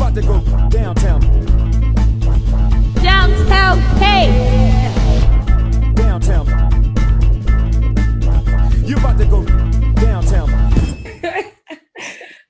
about to go downtown. Downtown, hey! Downtown. You about to go downtown.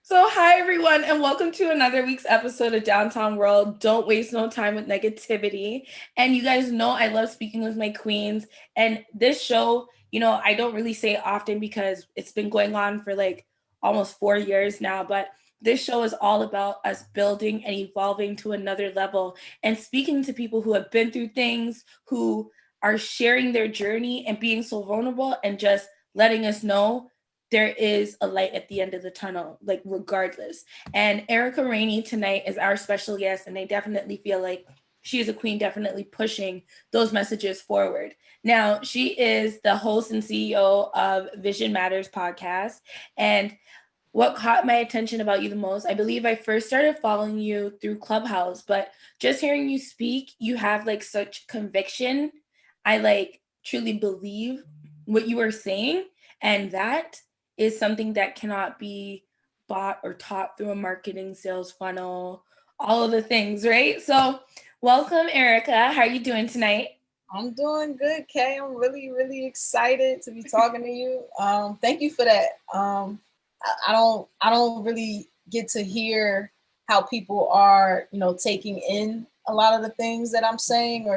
So hi everyone and welcome to another week's episode of Downtown World. Don't waste no time with negativity. And you guys know I love speaking with my queens. And this show, I don't really say it often because it's been going on for like almost 4 years now, but this show is all about us building and evolving to another level and speaking to people who have been through things, who are sharing their journey and being so vulnerable and just letting us know there is a light at the end of the tunnel, like regardless. And Erikka Rainey tonight is our special guest, and I definitely feel like she is a queen, definitely pushing those messages forward. Now, she is the host and CEO of Vision Matters podcast. And what caught my attention about you the most, I believe I first started following you through Clubhouse, but just hearing you speak, you have like such conviction. I like truly believe what you are saying, and that is something that cannot be bought or taught through a marketing sales funnel, all of the things, right? So welcome, Erikka. How are you doing tonight? I'm doing good, Kay. I'm really, really excited to be talking to you. Thank you for that. I don't really get to hear how people are, taking in a lot of the things that I'm saying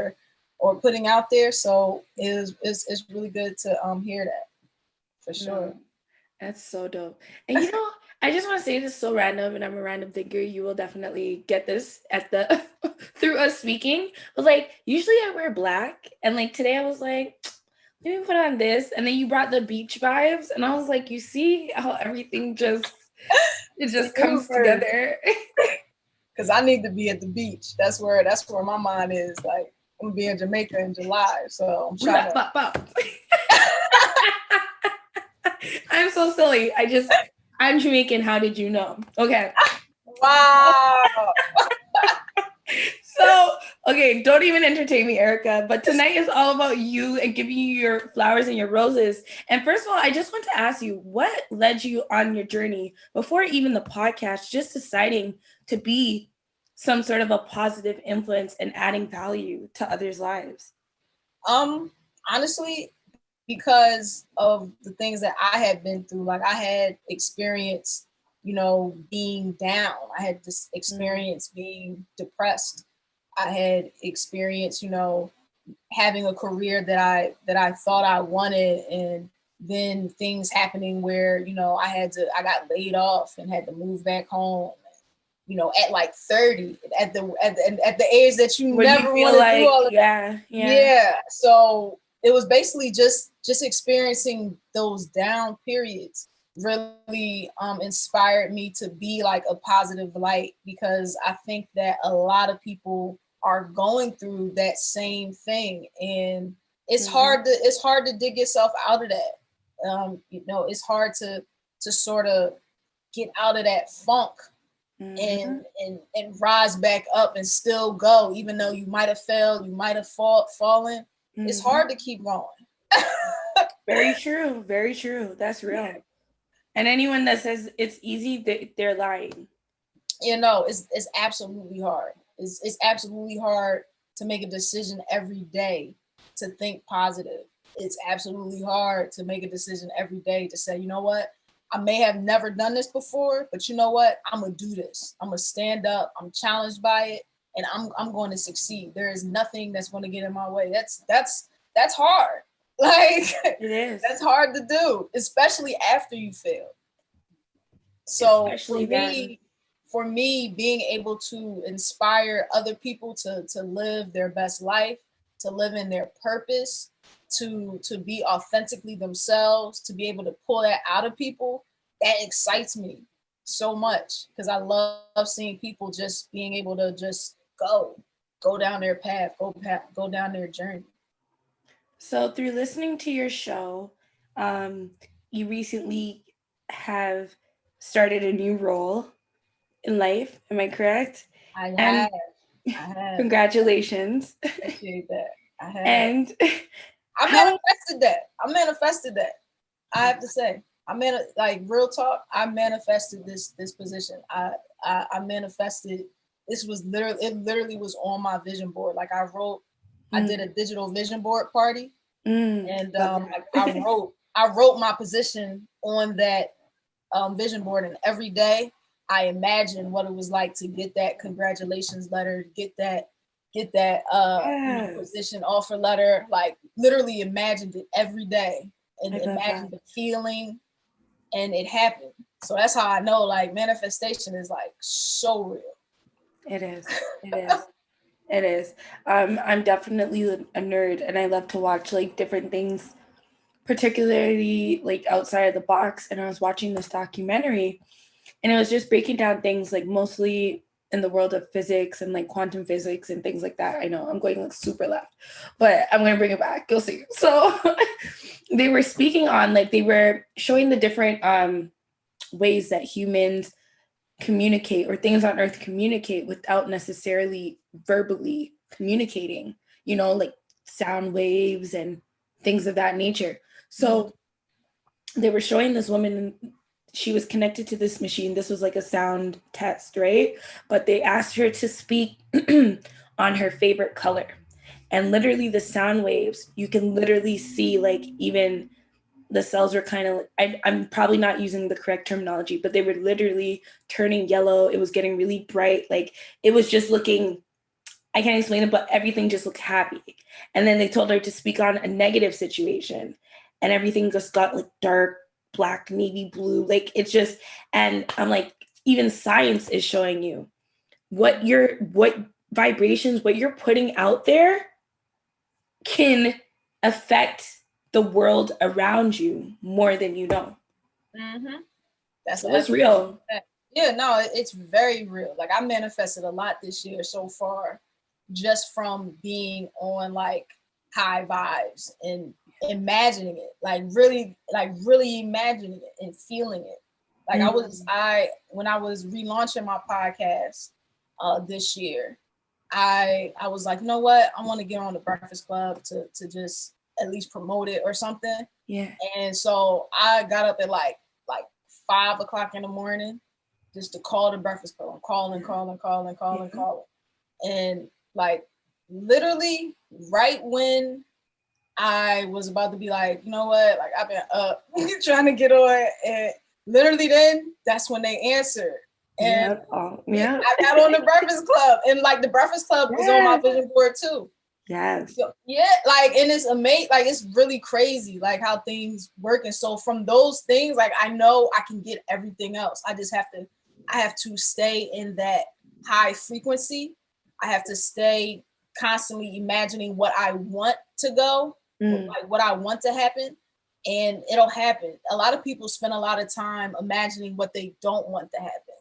or putting out there. So it's really good to hear that for sure. No. That's so dope. And I just want to say this so random, and I'm a random thinker. You will definitely get this at the through us speaking. But like usually I wear black, and like today I was like, let me put on this, and then you brought the beach vibes, and I was like, you see how everything just comes together. Because I need to be at the beach. That's where my mind is. Like I'm gonna be in Jamaica in July, so I'm trying to. I'm so silly. I'm Jamaican. How did you know? Okay. Wow. So, okay, don't even entertain me, Erikka. But tonight is all about you and giving you your flowers and your roses. And first of all, I just want to ask you, what led you on your journey before even the podcast, just deciding to be some sort of a positive influence and adding value to others' lives? Honestly, because of the things that I had been through, like I had experienced, being down. I had this experience being depressed. I had experienced, having a career that I thought I wanted, and then things happening where, I got laid off and had to move back home. At like 30, at the age that you never want to do all of that. Yeah. So it was basically just experiencing those down periods really inspired me to be like a positive light, because I think that a lot of people are going through that same thing, and it's hard to dig yourself out of that. It's hard to sort of get out of that funk and rise back up and still go, even though you might have failed, you might have fallen. It's hard to keep going. Very true. Very true. That's real. Yeah. And anyone that says it's easy, they're lying. It's absolutely hard. It's absolutely hard to make a decision every day to think positive. It's absolutely hard to make a decision every day to say, you know what? I may have never done this before, but you know what? I'm going to do this. I'm going to stand up. I'm challenged by it, and I'm going to succeed. There is nothing that's going to get in my way. That's hard. Like, it is. That's hard to do, especially after you fail. So for me, being able to inspire other people to live their best life, to live in their purpose, to be authentically themselves, to be able to pull that out of people, that excites me so much, because I love seeing people just being able to just go down their path, go down their journey. So through listening to your show, you recently have started a new role in life. Am I correct? I have. Congratulations. Appreciate that. I have. And I manifested that. I have to say, real talk. I manifested this position. I manifested this was literally was on my vision board. Like I did a digital vision board party, and I wrote my position on that vision board, and every day I imagined what it was like to get that congratulations letter, get that position offer letter. Like literally imagined it every day and imagined the feeling, and it happened. So that's how I know like manifestation is like so real. It is. It is. I'm definitely a nerd, and I love to watch like different things, particularly like outside of the box. And I was watching this documentary, and it was just breaking down things like mostly in the world of physics and like quantum physics and things like that. I know I'm going like super left, but I'm going to bring it back. You'll see. So they were speaking on like, they were showing the different ways that humans communicate, or things on earth communicate without necessarily verbally communicating, you know, like sound waves and things of that nature. So they were showing this woman, she was connected to this machine. This was like a sound test, right? But they asked her to speak on her favorite color. And literally the sound waves, you can literally see like even the cells were kind of, I'm probably not using the correct terminology, but they were literally turning yellow. It was getting really bright. Like it was just looking, I can't explain it, but everything just looked happy. And then they told her to speak on a negative situation, and everything just got like dark, black, navy blue. Like it's just, and I'm like, even science is showing you what vibrations, what you're putting out there can affect the world around you more than you know. That's real. Yeah, no, it's very real. Like I manifested a lot this year so far, just from being on like high vibes and imagining it, like really imagining it and feeling it. Like when I was relaunching my podcast this year, I was like, you know what, I want to get on the Breakfast Club to just at least promote it or something. Yeah. And so I got up at like 5 o'clock in the morning just to call the Breakfast Club. I'm calling. And like literally right when I was about to be like, you know what, like I've been up trying to get on, and literally then that's when they answered. And I got on the Breakfast Club, and like the Breakfast Club was on my vision board too. Yes. So, yeah, like, and it's amazing, like it's really crazy like how things work. And so from those things, like I know I can get everything else. I have to stay in that high frequency. I have to stay constantly imagining what I want to go, like what I want to happen, and it'll happen. A lot of people spend a lot of time imagining what they don't want to happen.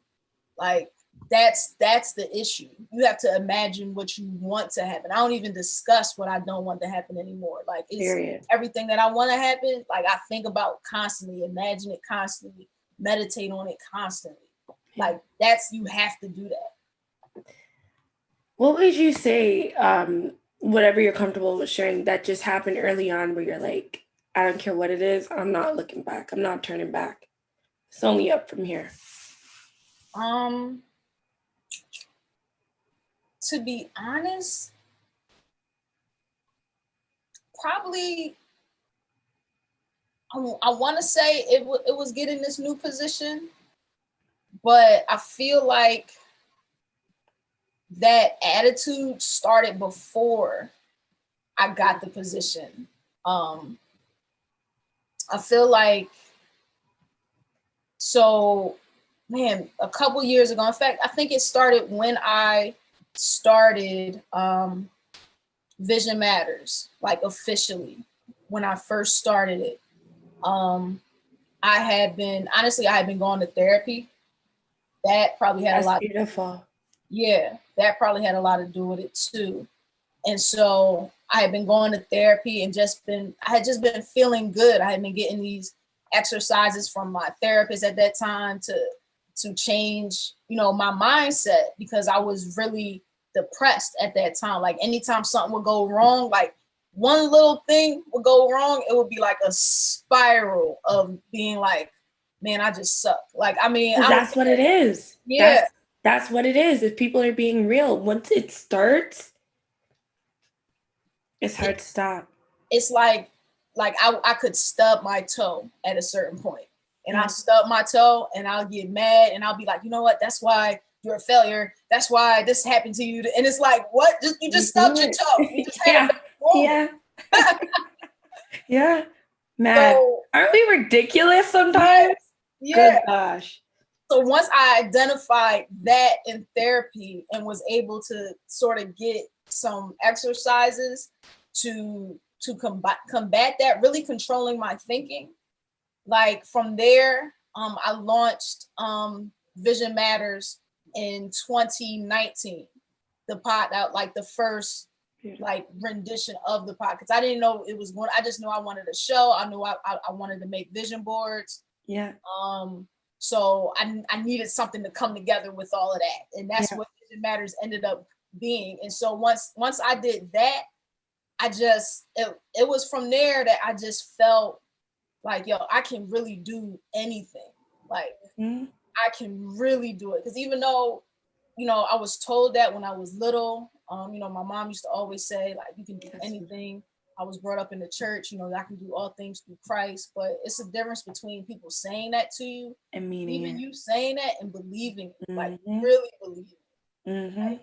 Like that's the issue. You have to imagine what you want to happen. I don't even discuss what I don't want to happen anymore. Like it's everything that I want to happen. Like I think about constantly, imagine it constantly, meditate on it constantly. Like you have to do that. What would you say, whatever you're comfortable with sharing, that just happened early on where you're like, I don't care what it is, I'm not looking back, I'm not turning back, it's only up from here? To be honest, probably I want to say it was getting this new position, but I feel like that attitude started before I got the position. I feel like, so man, a couple years ago, in fact, I think it started when I started Vision Matters, like officially, when I first started it. I had been going to therapy. That probably had a lot. Beautiful. Yeah, that probably had a lot to do with it too. And so I had been going to therapy and I had just been feeling good. I had been getting these exercises from my therapist at that time to change, my mindset, because I was really depressed at that time. Like anytime something would go wrong, like one little thing would go wrong, it would be like a spiral of being like, man, I just suck. Like, I mean, that's what it is. Yeah. That's what it is. If people are being real, once it starts, it's hard to stop. It's like I could stub my toe at a certain point, and Yeah. I'll stub my toe and I'll get mad and I'll be like, you know what? That's why you're a failure. That's why this happened to you. And it's like, what? You just stubbed your toe. You just had a moment. Yeah. Yeah. Man, So, aren't we ridiculous sometimes? yeah. Good gosh. So once I identified that in therapy and was able to sort of get some exercises to combat that, really controlling my thinking, like from there, I launched Vision Matters in 2019. The pod out, like the first like rendition of the pod, because I didn't know it was going. I just knew I wanted a show. I knew I wanted to make vision boards. Yeah. So I needed something to come together with all of that, and that's what Vision Matters ended up being. And so once I did that, I just it was from there that I just felt like, yo, I can really do anything. Like I can really do it, because even though, you know, I was told that when I was little, you know, my mom used to always say, like, you can do anything. I was brought up in the church, you know, I can do all things through Christ, but it's a difference between people saying that to you and meaning even it. you saying that and believing it, like really believing it. Like,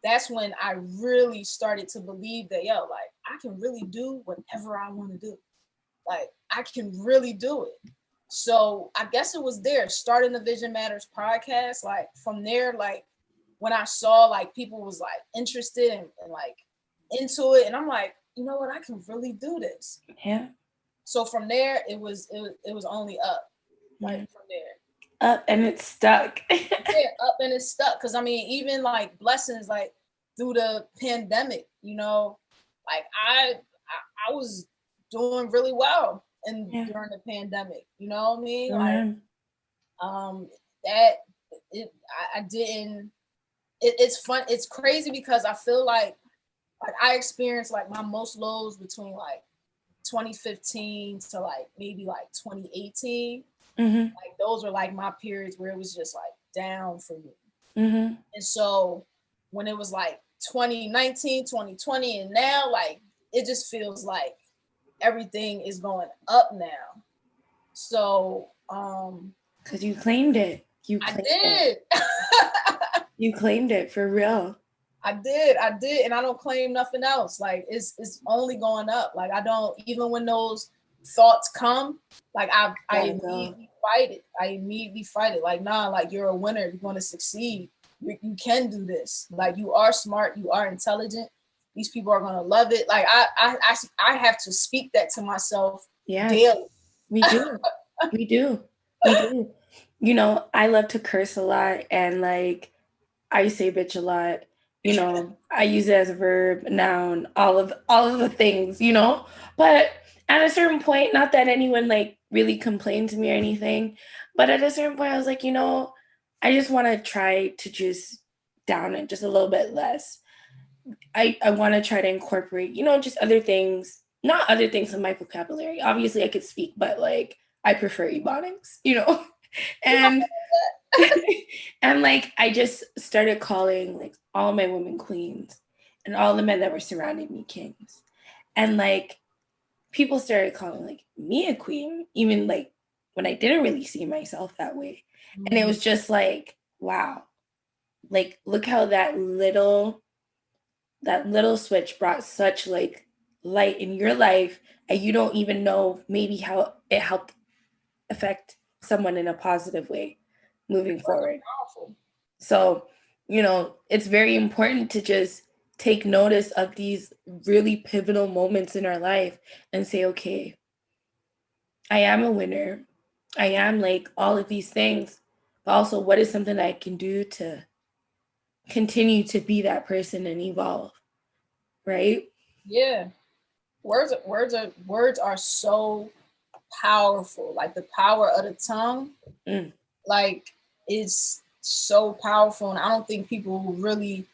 that's when I really started to believe that, yo, like, I can really do whatever I want to do. Like, I can really do it. So I guess it was there, starting the Vision Matters podcast. Like from there, like when I saw like people was like interested and like into it, and I'm like, you know what, I can really do this. Yeah. So from there, it was only up. Like from there. Up and it's stuck. Yeah, up and it's stuck. Cause I mean, even like blessings, like through the pandemic, you know, like I was doing really well during the pandemic. You know what I mean? Like that I didn't. It's fun. It's crazy because I feel like I experienced like my most lows between like 2015 to like maybe like 2018. Like those were like my periods where it was just like down for me. And so when it was like 2019, 2020, and now like it just feels like everything is going up now. So because you claimed it. I did. You claimed it for real. I did, and I don't claim nothing else. Like it's only going up. Like I don't, even when those thoughts come, like I immediately fight it. I immediately fight it. Like, nah, like you're a winner. You're going to succeed. You can do this. Like you are smart. You are intelligent. These people are going to love it. Like I have to speak that to myself daily. We do. We do. We do. You know, I love to curse a lot, and like I say bitch a lot. You know, I use it as a verb, noun, all of the things, you know, but at a certain point, not that anyone like really complained to me or anything, but at a certain point I was like, you know, I just want to try to just down it just a little bit less. I want to try to incorporate, you know, just other things, not other things in my vocabulary. Obviously I could speak, but like I prefer ebonics, you know, and and like I just started calling like all my women queens and all the men that were surrounding me kings. And like people started calling like me a queen, even like when I didn't really see myself that way. And it was just like, wow, like look how that little switch brought such like light in your life, and you don't even know maybe how it helped affect someone in a positive way moving forward. So, you know, it's very important to just take notice of these really pivotal moments in our life and say, okay, I am a winner. I am like all of these things, but also what is something I can do to continue to be that person and evolve, right? Yeah. Words are so powerful. Like the power of the tongue, like is so powerful, and I don't think people really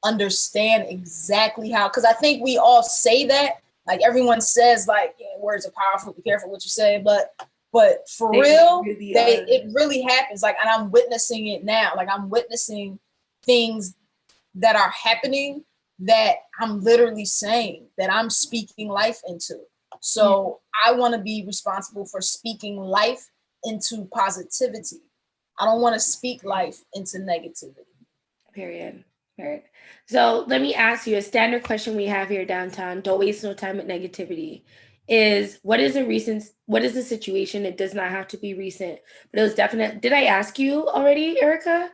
understand exactly how. Because I think we all say that, like everyone says, like, yeah, words are powerful. Be careful what you say, but for real, it really happens. Like, and I'm witnessing it now. Like I'm witnessing things that are happening that I'm literally saying, that I'm speaking life into. So I want to be responsible for speaking life into positivity. I don't want to speak life into negativity. Period. So let me ask you a standard question we have here downtown. Don't waste no time with negativity. What is the situation? It does not have to be recent, but it was definite. Did I ask you already, Erikka?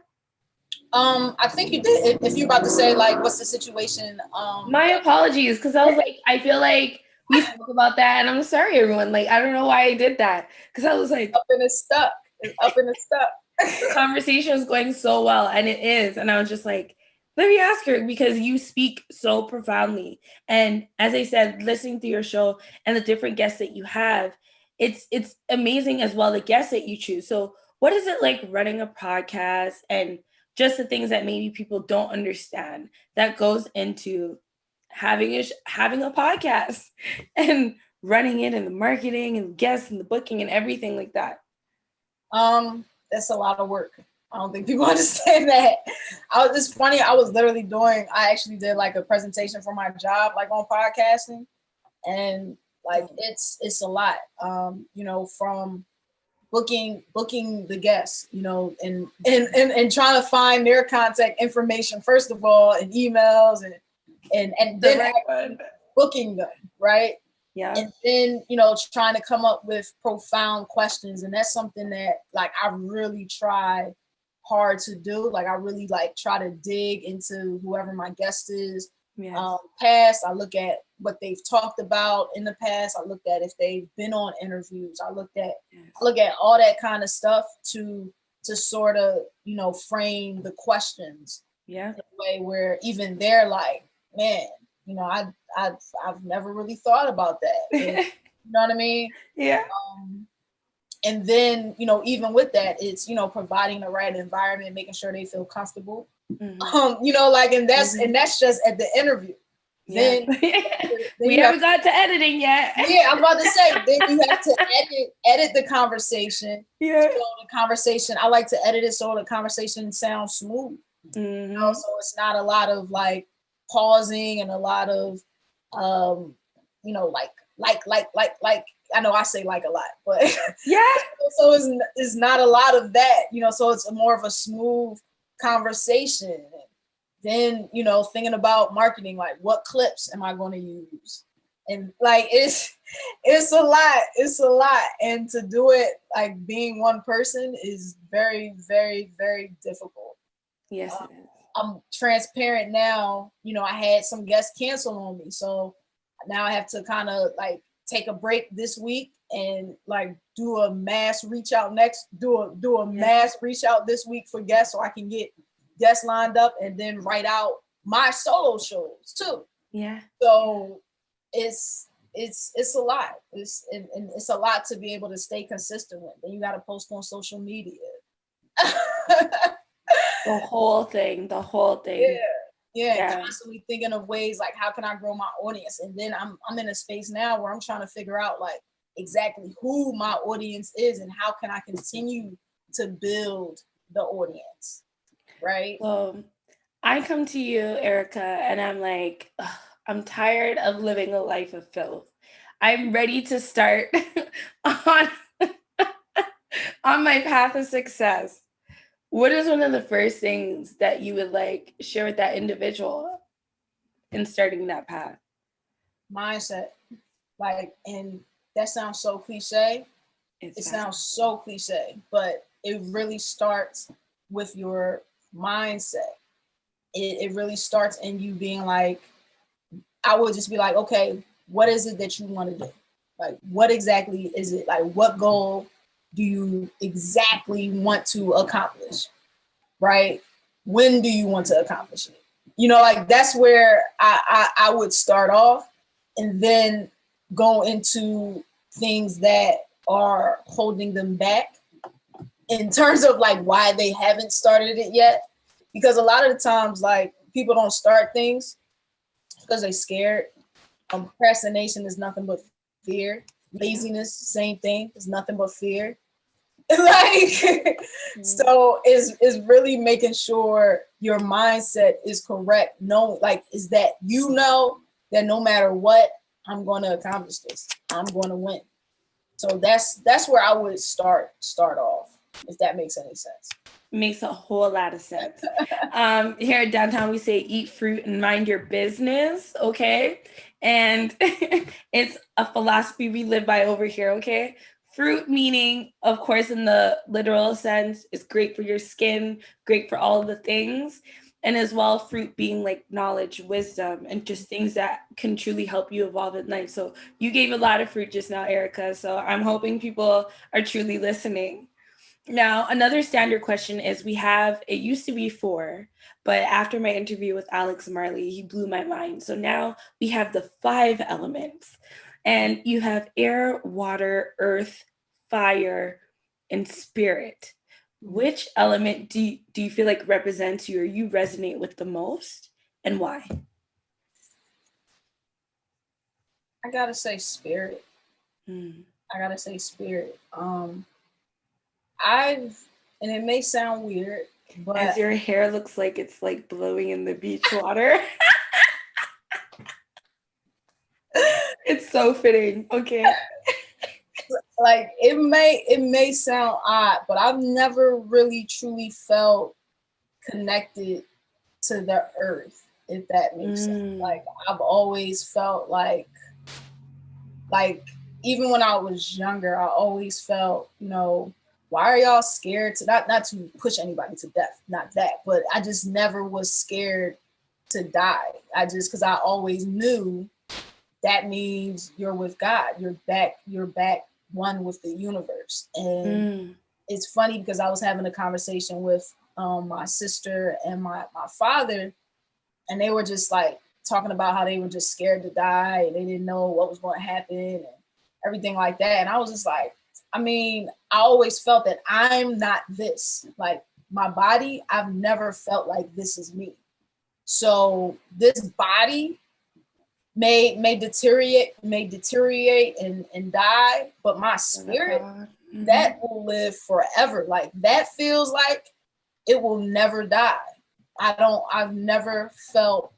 I think you did. If you're about to say like, what's the situation? My apologies, because I was like, I feel like we spoke about that, and I'm sorry, everyone. Like, I don't know why I did that, because I was like, up in the stuck. It's up in the stuck. the conversation was going so well, and it is, and I was just like, let me ask her, because you speak so profoundly, and as I said, listening to your show and the different guests that you have, it's amazing as well, the guests that you choose. So what is it like running a podcast, and just the things that maybe people don't understand that goes into having a podcast and running it, and the marketing and guests and the booking and everything like that? That's a lot of work. I don't think people understand that. It's funny. I actually did like a presentation for my job, like on podcasting, and like it's a lot. From booking the guests, and trying to find their contact information first of all, and emails, and then booking them, right? Yeah. And then, trying to come up with profound questions. And that's something that like I really try hard to do. Like I really like try to dig into whoever my guest is. Yes. Past, I look at what they've talked about in the past. I looked at if they've been on interviews. I look at all that kind of stuff to sort of, frame the questions. Yeah. In a way where even they're like, man, I've never really thought about that. You know what I mean? Yeah. And then, even with that, it's, providing the right environment, making sure they feel comfortable. Mm-hmm. And that's just at the interview. Yeah. Then we haven't got to editing yet. Yeah, I'm about to say, then you have to edit the conversation. Yeah. So the conversation, I like to edit it so the conversation sounds smooth. Mm-hmm. So it's not a lot of like pausing and a lot of like I know I say like a lot, but yeah. So it's not a lot of that, so it's more of a smooth conversation. Then, thinking about marketing, like what clips am I going to use? And like it's a lot. And to do it like being one person is very, very, very difficult. Yes, it is. I'm transparent now. I had some guests cancel on me. So now I have to kind of like take a break this week and like do a mass reach out mass reach out this week for guests so I can get guests lined up and then write out my solo shows too. Yeah. So it's a lot. It's a lot to be able to stay consistent with. Then you got to post on social media. The whole thing. Yeah. Constantly thinking of ways like how can I grow my audience? And then I'm in a space now where I'm trying to figure out like exactly who my audience is and how can I continue to build the audience, right? So I come to you, Erikka, and I'm like, I'm tired of living a life of filth. I'm ready to start on my path of success. What is one of the first things that you would like share with that individual in starting that path? Mindset. Like, and that sounds so cliche. It sounds so cliche, but it really starts with your mindset. It really starts in you being like, I would just be like, okay, what is it that you want to do? Like, what exactly is it? Like, what goal do you exactly want to accomplish, right? When do you want to accomplish it? Like that's where I would start off and then go into things that are holding them back in terms of like why they haven't started it yet. Because a lot of the times, like people don't start things because they're scared. Procrastination is nothing but fear. Laziness, same thing, is nothing but fear. Like, so is really making sure your mindset is correct. No, like, is that you know that no matter what, I'm going to accomplish this. I'm going to win. So that's where I would start off, if that makes any sense. Makes a whole lot of sense. Here at Downtown, we say eat fruit and mind your business, okay? And it's a philosophy we live by over here, okay? Fruit meaning, of course, in the literal sense, is great for your skin, great for all of the things. And as well, fruit being like knowledge, wisdom, and just things that can truly help you evolve in life. So you gave a lot of fruit just now, Erikka. So I'm hoping people are truly listening. Now, another standard question is it used to be 4, but after my interview with Alex Marley, he blew my mind. So now we have the 5 elements, and you have air, water, earth, fire, and spirit. Which element do you feel like represents you or you resonate with the most, and why? I gotta say spirit. I gotta say spirit. And it may sound weird, but as your hair looks like it's like blowing in the beach water. It's so fitting. Okay. like it may sound odd, but I've never really truly felt connected to the earth, if that makes sense. Like I've always felt like even when I was younger, I always felt, why are y'all scared to not to push anybody to death, not that, but I just never was scared to die. Because I always knew that means you're with God. You're back one with the universe. And it's funny because I was having a conversation with my sister and my father, and they were just like talking about how they were just scared to die and they didn't know what was going to happen and everything like that. And I was just like, I always felt that I'm not this. Like my body, I've never felt like this is me. So this body may deteriorate and die, but my spirit, that will live forever. Like that feels like it will never die. I've never felt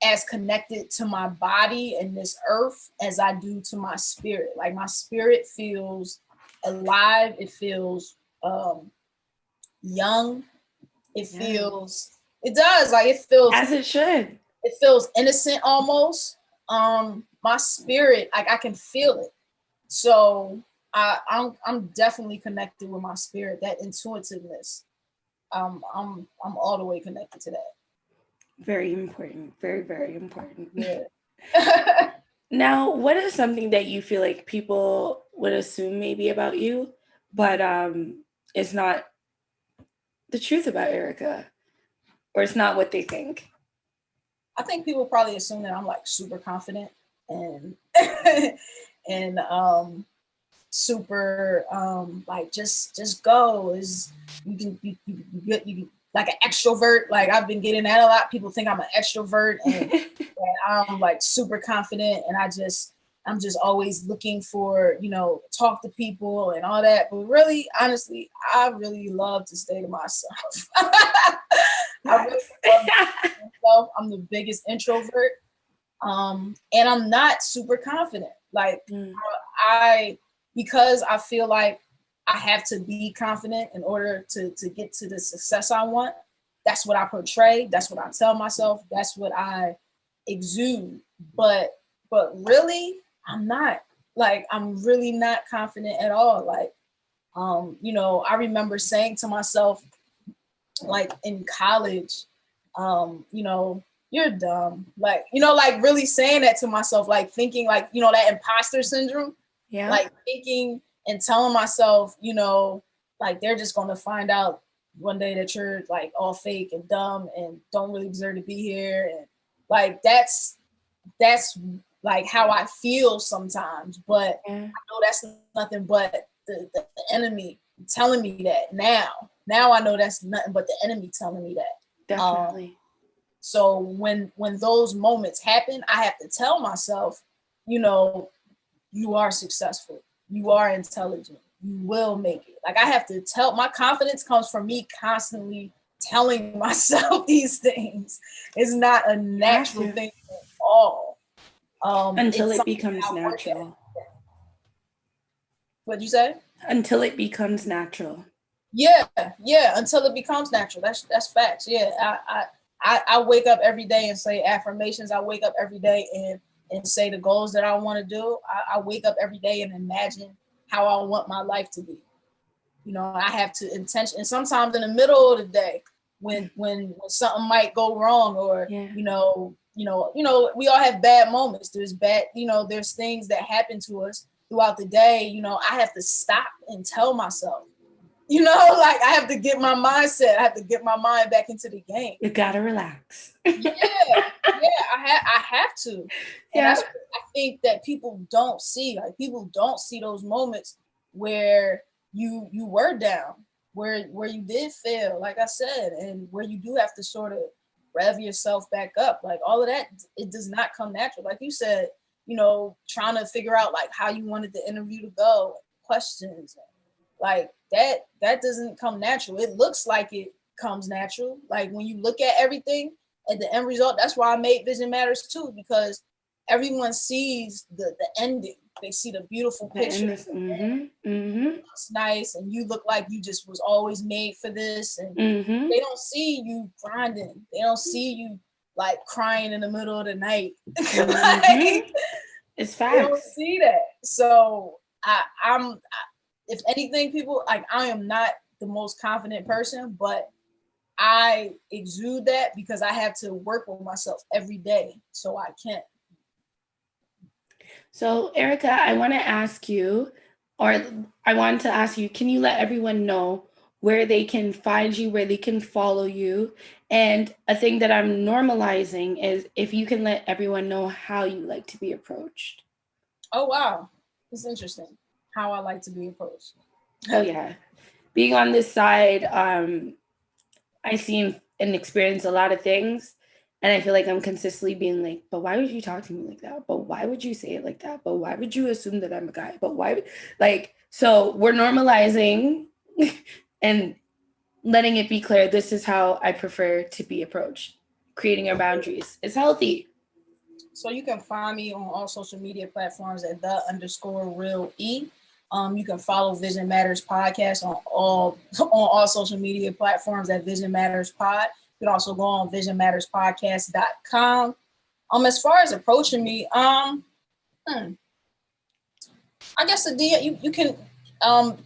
as connected to my body and this earth as I do to my spirit. Like my spirit feels alive. It feels young. It does. Like it feels as it should. It feels innocent almost. My spirit, like I can feel it. So I'm definitely connected with my spirit. That intuitiveness. I'm all the way connected to that. Very important. Very, very important. Yeah. Now, what is something that you feel like people would assume maybe about you, but it's not the truth about Erikka, or it's not what they think? I think people probably assume that I'm like super confident and and super like just go. Is you can like an extrovert. Like I've been getting that a lot. People think I'm an extrovert and I'm like super confident, and I'm just always looking for, talk to people and all that. But really, honestly, I really love to stay to myself. I really love myself. I'm the biggest introvert. And I'm not super confident. Like because I feel like I have to be confident in order to get to the success I want. That's what I portray. That's what I tell myself. That's what I exude. But really, I'm not. Like, I'm really not confident at all. Like, I remember saying to myself, like in college, you're dumb. Like, like really saying that to myself, like thinking like, that imposter syndrome. Yeah. Like thinking and telling myself, like they're just going to find out one day that you're like all fake and dumb and don't really deserve to be here. And like, that's like how I feel sometimes, but I know that's nothing but the enemy telling me that now I know that's nothing but the enemy telling me that. Definitely. So when those moments happen, I have to tell myself, you are successful. You are intelligent. you will make it. Like I have to my confidence comes from me constantly telling myself these things. It's not a natural thing at all. Until it becomes natural. What'd you say? Until it becomes natural. Yeah, until it becomes natural. That's facts. Yeah, I wake up every day and say affirmations. I wake up every day and say the goals that I want to do. I wake up every day and imagine how I want my life to be. You know, I have to intention. And sometimes in the middle of the day, when something might go wrong, or you know, we all have bad moments. There's there's things that happen to us throughout the day. You know, I have to stop and tell myself, like I have to get my mindset. I have to get my mind back into the game. You gotta relax. I have to. And that's what I think that people don't see. Like people don't see those moments where you were down, where you did fail, like I said, and where you do have to sort of rev yourself back up. Like all of that, it does not come natural. Like you said, trying to figure out like how you wanted the interview to go, questions, like that doesn't come natural. It looks like it comes natural. Like when you look at everything at the end result, that's why I made Vision Matters too, because everyone sees the ending. They see the beautiful picture. It's nice, and you look like you just was always made for this. And they don't see you grinding. They don't see you like crying in the middle of the night. It's facts. They don't see that. So I'm if anything, people, like I am not the most confident person, but I exude that because I have to work with myself every day so I can. So, Erikka, I want to ask you, can you let everyone know where they can find you, where they can follow you? And a thing that I'm normalizing is if you can let everyone know how you like to be approached. Oh, wow. It's interesting how I like to be approached. Oh, yeah. Being on this side, I see and experience a lot of things. And I feel like I'm consistently being like, but why would you talk to me like that? But why would you say it like that? But why would you assume that I'm a guy? But why? So we're normalizing and letting it be clear, this is how I prefer to be approached. Creating our boundaries. It's healthy. So you can find me on all social media platforms at _real E. You can follow Vision Matters Podcast on all social media platforms at Vision Matters Pod. You can also go on visionmatterspodcast.com. As far as approaching me, I guess the DM, you can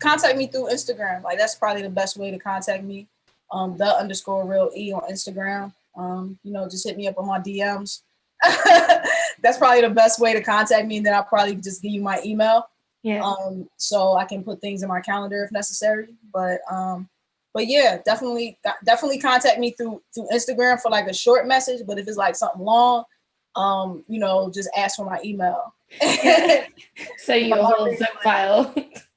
contact me through Instagram. Like that's probably the best way to contact me. _real E on Instagram. Just hit me up on my DMs. That's probably the best way to contact me. And then I'll probably just give you my email. Yeah. So I can put things in my calendar if necessary. But yeah, definitely contact me through Instagram for like a short message. But if it's like something long, just ask for my email. Send you a whole zip file.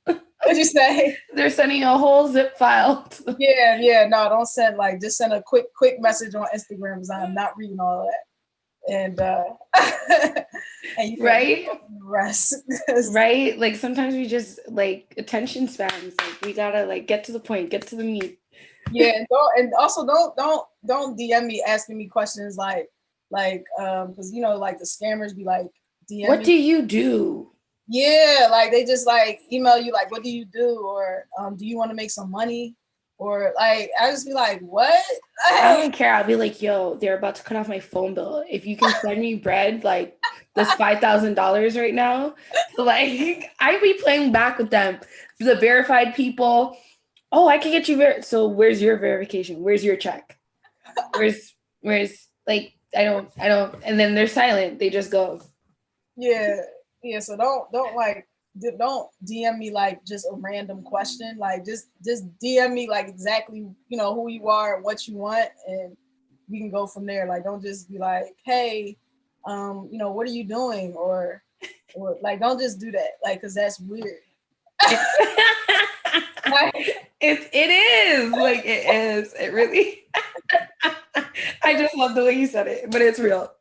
What'd you say? They're sending you a whole zip file. Yeah. No, don't send just send a quick message on Instagram because I'm not reading all of that. And and you right rest. Right, like sometimes we just like attention spans, like we gotta like get to the point, get to the meat. And also don't DM me asking me questions like because like the scammers be like DM what me. Do you do? Yeah, like they just like email you like what do you do, or do you want to make some money, or like I just be like what? I don't care. I'll be like, yo, they're about to cut off my phone bill. If you can send me bread, like this $5,000 right now. Like I be playing back with them. The verified people. Oh, I can get you so where's your verification? Where's your check? Where's like I don't and then they're silent. They just go. Yeah. So don't DM me like just a random question. Like just DM me like exactly who you are, what you want, and we can go from there. Like don't just be like, hey, what are you doing, or like don't just do that, like because that's weird. It is like it is. It really. I just love the way you said it, but it's real.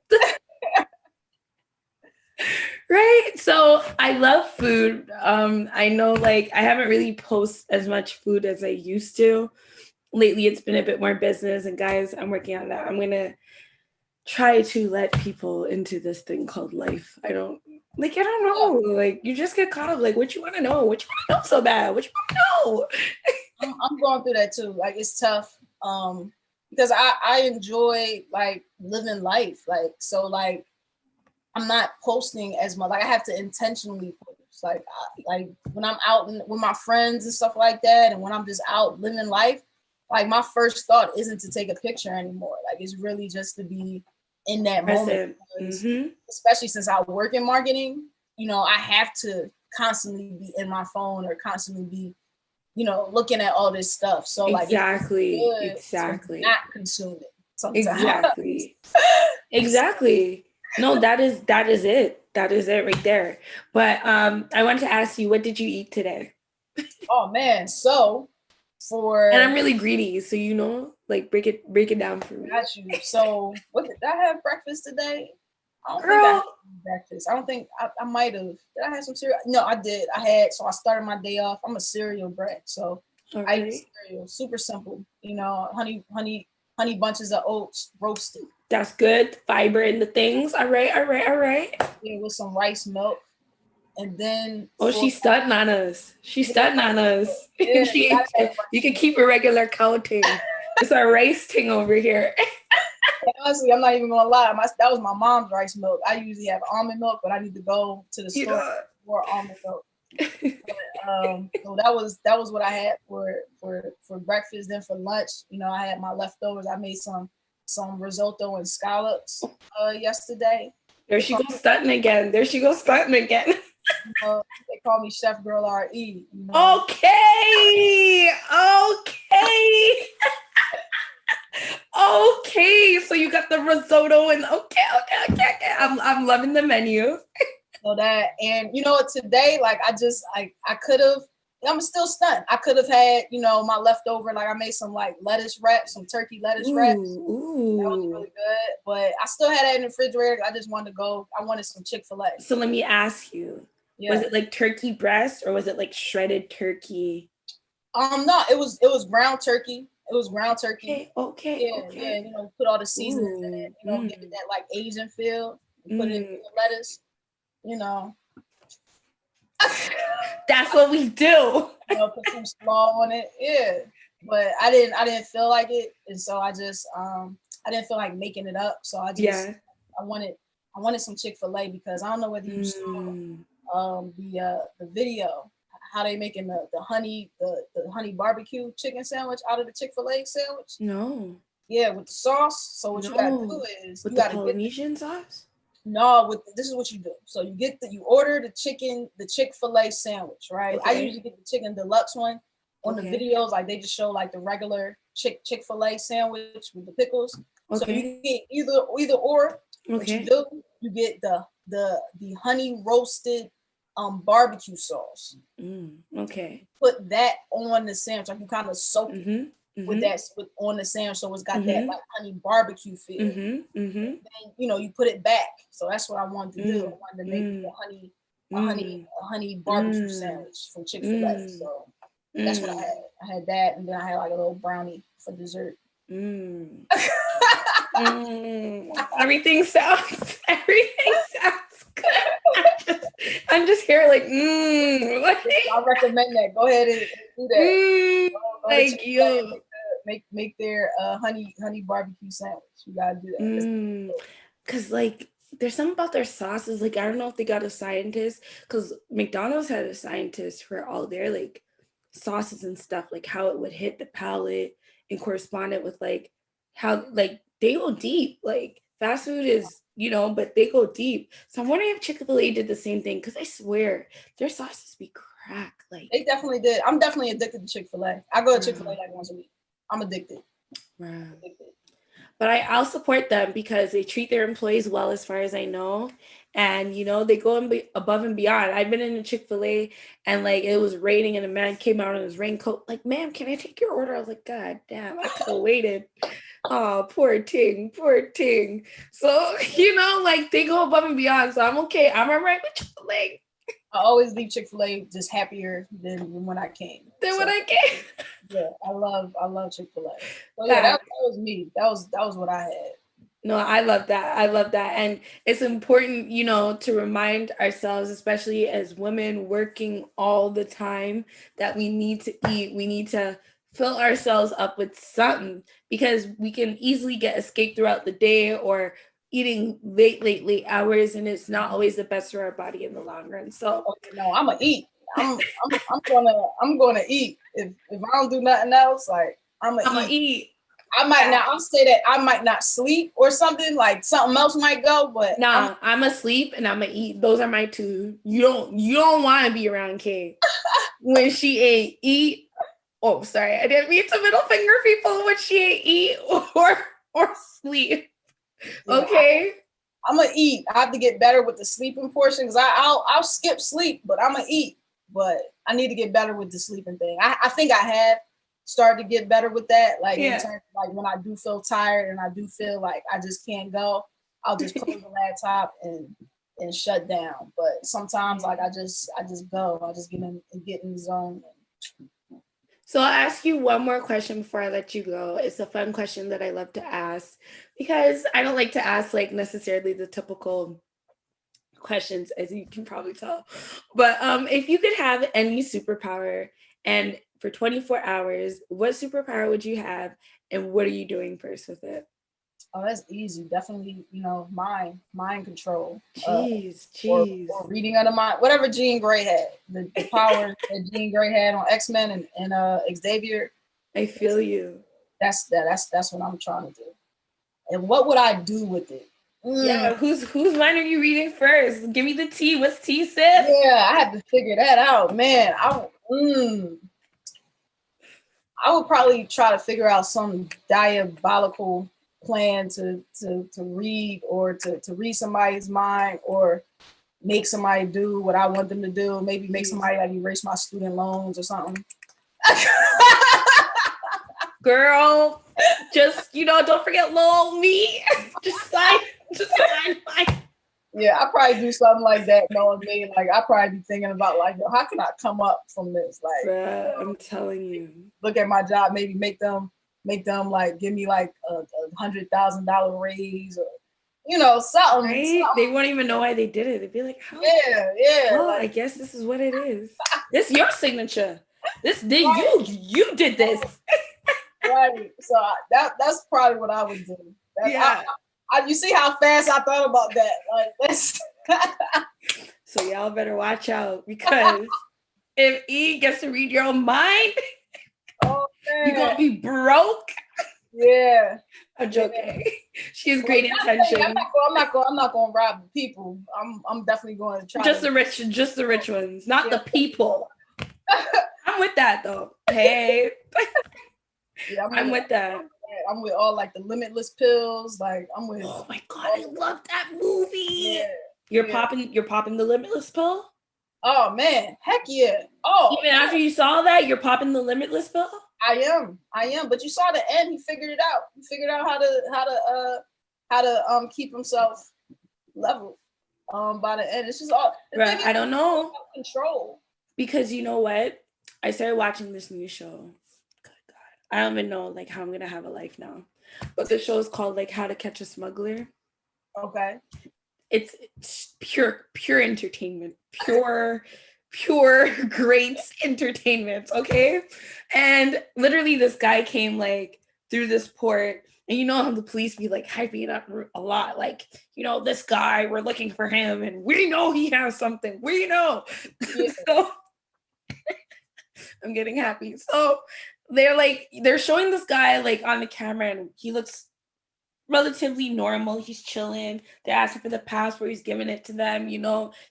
Right. So I love food. I know like I haven't really posted as much food as I used to. Lately it's been a bit more business, and guys, I'm working on that. I'm gonna try to let people into this thing called life. I don't know. Like you just get caught up like what you want to know, what you want to know so bad, what you want to know. I'm going through that too. Like it's tough. Because I enjoy like living life. Like so like I'm not posting as much. Like I have to intentionally post. Like when I'm out with my friends and stuff like that, and when I'm just out living life, like my first thought isn't to take a picture anymore. Like it's really just to be in that moment. Especially since I work in marketing, you know, I have to constantly be in my phone or constantly be, you know, looking at all this stuff. So like exactly not consume it sometimes. Exactly. No, that is it. That is it right there. But I wanted to ask you, what did you eat today? Oh man, so and I'm really greedy, so you know, like break it down for me. Got you. So what did I have breakfast today? I don't Girl. think I had breakfast. I don't think I might have. Did I have some cereal? No, I did. So I started my day off. I'm a cereal brat, so I eat cereal. Super simple. You know, honey bunches of oats roasted. That's good. Fiber in the things. All right. Yeah, with some rice milk. And then she's stunting on us. She's stunting on us. Yeah, you can keep a regular counting. It's a race thing over here. Honestly, I'm not even gonna lie. That was my mom's rice milk. I usually have almond milk, but I need to go to the store for almond milk. But, so that was what I had for breakfast. Then for lunch, you know, I had my leftovers. I made some risotto and scallops yesterday. There she goes stunting again. You know, they call me Chef Girl RE. You know? Okay, so you got the risotto and okay. I'm loving the menu. So that, and you know, today, like I could have. I'm still stunned. I could have had, you know, my leftover. Like I made some like lettuce wraps, some turkey lettuce wraps. Ooh. That was really good. But I still had that in the refrigerator. I just wanted to go. I wanted some Chick-fil-A. So let me ask you. Yeah. Was it like turkey breast or was it like shredded turkey? No, it was ground turkey. It was ground turkey. Okay. Yeah. You know, put all the seasonings in it. You know, give it that like Asian feel. Put it in the lettuce. You know. That's what we do. You know, put some slaw on it. Yeah. But I didn't feel like it. And so I just I didn't feel like making it up. So I just I wanted some Chick-fil-A because I don't know whether you saw the video, how they making the honey barbecue chicken sandwich out of the Chick-fil-A sandwich. No. Yeah, with the sauce. So what you gotta do is with the Polynesian sauce? No, this is what you do. So you order the Chick-fil-A sandwich, right? Okay. I usually get the chicken deluxe one. On the videos, like they just show like the regular Chick-fil-A sandwich with the pickles. Okay. So you get either or. Okay. What you do, you get the honey roasted barbecue sauce. Okay. Put that on the sandwich. Like you kind of soak it. With on the sandwich, so it's got that like honey barbecue feel. Then you know you put it back. So that's what I wanted to do. I wanted to make a honey barbecue sandwich from Chick-fil-A. So that's what I had. I had that, and then I had like a little brownie for dessert. Everything sounds good. I'm just here like I recommend that. Go ahead and do that. Thank you. Make their honey barbecue sandwich. You gotta do that. Cause like there's something about their sauces. Like I don't know if they got a scientist. Cause McDonald's had a scientist for all their like sauces and stuff. Like how it would hit the palate and correspond it with like how like they go deep. Like fast food is, you know, but they go deep. So I'm wondering if Chick-fil-A did the same thing. Cause I swear their sauces be crack. Like they definitely did. I'm definitely addicted to Chick-fil-A. I go to Chick-fil-A like once a week. I'm addicted. But I'll support them because they treat their employees well, as far as I know. And, you know, they go above and beyond. I've been in a Chick-fil-A and like it was raining and a man came out in his raincoat. Like, ma'am, can I take your order? I was like, God damn, I could have waited. Oh, poor ting, poor ting. So, like they go above and beyond. So I'm okay. I'm all right with Chick-fil-A. I always leave Chick-fil-A just happier than when I came. Then when So I get yeah, I love Chick-fil-A. So yeah, that. that was me. That was what I had. No, I love that. I love that. And it's important, to remind ourselves, especially as women working all the time, that we need to eat. We need to fill ourselves up with something because we can easily get escaped throughout the day or eating late hours, and it's not always the best for our body in the long run. So No, I'm gonna eat. I'm gonna eat. If I don't do nothing else, like I'm gonna eat. I might not. I'll say that I might not sleep or something. Like something else might go, but nah, I'm asleep and I'm gonna eat. Those are my two. You don't want to be around Kay when she ate eat. Oh, sorry, I didn't mean to middle finger people when she ate eat or sleep. Okay. I'm gonna eat. I have to get better with the sleeping portion because I'll skip sleep, but I'm gonna eat. But I need to get better with the sleeping thing. I think I have started to get better with that. Like in terms of like when I do feel tired and I do feel like I just can't go, I'll just close the laptop and shut down. But sometimes like I just go. I just get in the zone. So I'll ask you one more question before I let you go. It's a fun question that I love to ask because I don't like to ask like necessarily the typical questions, as you can probably tell. But if you could have any superpower and for 24 hours, what superpower would you have and what are you doing first with it? Oh, that's easy. Definitely, mind control. Jeez. Or reading under mind, whatever Jean Grey had, the power that Jean Grey had on X-Men and Xavier. I feel you. That's what I'm trying to do. And what would I do with it? Yeah, whose mind are you reading first? Give me the tea. What's tea, sis? Yeah, I have to figure that out, man. I would probably try to figure out some diabolical plan to read or to read somebody's mind or make somebody do what I want them to do. Maybe make somebody like erase my student loans or something. Girl, just don't forget little me. just sign mine. Yeah, I probably do something like that, knowing me. Like I probably be thinking about like, how can I come up from this? Like, bruh, I'm telling you. Look at my job, maybe make them like give me like a $100,000 raise or something. Right? Something. They won't even know why they did it. They'd be like, how? Yeah. Well, I guess this is what it is. This is your signature. You did this. Right. So that's probably what I would do. You see how fast I thought about that. Like that's So y'all better watch out because if E gets to read your mind, you're gonna be broke. Yeah. I'm joking. She has great intentions. I'm not gonna rob people. I'm definitely going to try. Just the rich ones, not the people. I'm with that though. Hey. Yeah, I'm with that. I'm with all like the limitless pills. Like I'm with. Oh my god, I love that movie. Yeah. You're popping the limitless pill? Oh man, heck yeah. Oh, even after you saw that, you're popping the limitless pill? I am. But you saw the end. He figured it out. He figured out how to keep himself level. By the end, it's just all. Right, I don't know. Control. Because you know what? I started watching this new show. Good God, I don't even know like how I'm gonna have a life now. But the show is called like How to Catch a Smuggler. Okay. It's pure entertainment. Pure great entertainment. Okay. And literally this guy came like through this port, and you know how the police be like hyping it up a lot, like, this guy, we're looking for him and we know he has something, we know. Yeah. So I'm getting happy. So they're showing this guy like on the camera and he looks relatively normal. He's chilling. They're asking for the passport. He's giving it to them.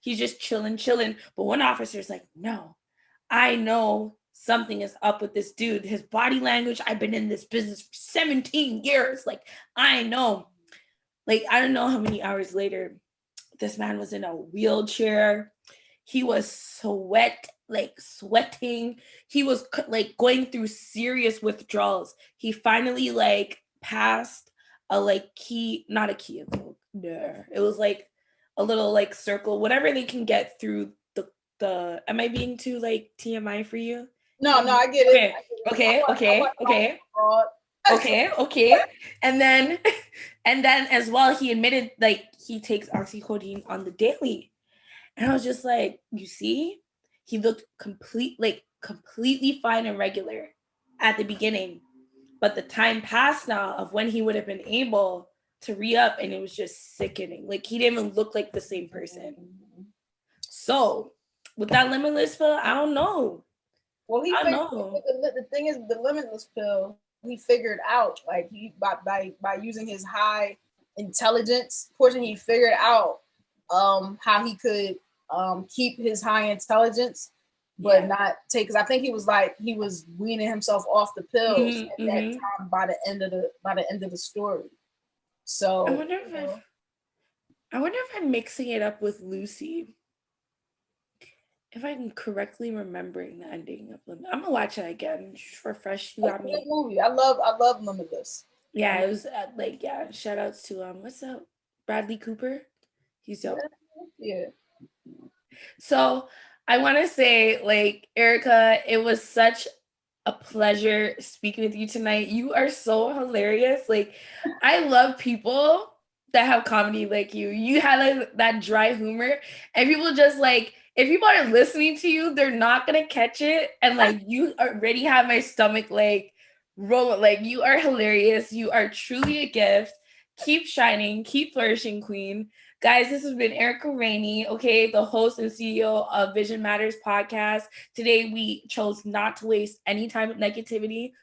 He's just chilling. But one officer's like, no, I know something is up with this dude. His body language, I've been in this business for 17 years. Like, I know. Like, I don't know how many hours later, this man was in a wheelchair. He was sweating. He was like going through serious withdrawals. He finally like past a like key, not a key, no, it was like a little like circle, whatever they can get through the. Am I being too like TMI for you? No, I get it. Okay. And then as well, he admitted like he takes oxycodone on the daily. And I was just like, you see, he looked completely fine and regular at the beginning. But the time passed now of when he would have been able to re-up, and it was just sickening. Like, he didn't even look like the same person. So with that limitless pill, I don't know. Well, the thing is, the limitless pill, he figured out, like, he by using his high intelligence portion, he figured out how he could keep his high intelligence, but not take, because I think he was weaning himself off the pills at that time by the end of the story. So I wonder if I'm mixing it up with Lucy. If I'm correctly remembering the ending of Limitless. I'm gonna watch it again just for fresh. You got me. Good movie. I love Limitless. Yeah, it was shout outs to what's up, Bradley Cooper. He's dope. Yeah. So I want to say, like, Erikka, it was such a pleasure speaking with you tonight. You are so hilarious. Like, I love people that have comedy like you. You had like that dry humor, and people just like, if people are listening to you, they're not gonna catch it. And like, you already have my stomach like roll. Like, you are hilarious. You are truly a gift. Keep shining, keep flourishing, queen. Guys, this has been Erikka Rainey, okay, the host and CEO of Vision Matters podcast. Today, we chose not to waste any time with negativity.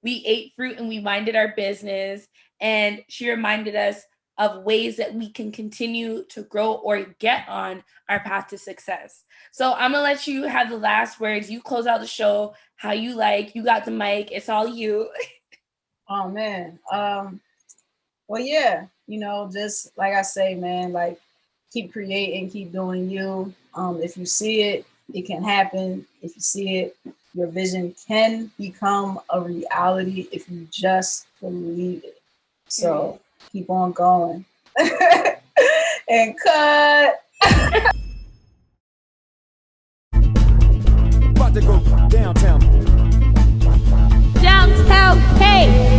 We ate fruit and we minded our business. And she reminded us of ways that we can continue to grow or get on our path to success. So I'm going to let you have the last words. You close out the show how you like. You got the mic. It's all you. Oh, man. Well, yeah, just like I say, man, like, keep creating, keep doing you. If you see it, it can happen. If you see it, your vision can become a reality if you just believe it. So keep on going. And cut. About to go downtown. Downtown, hey!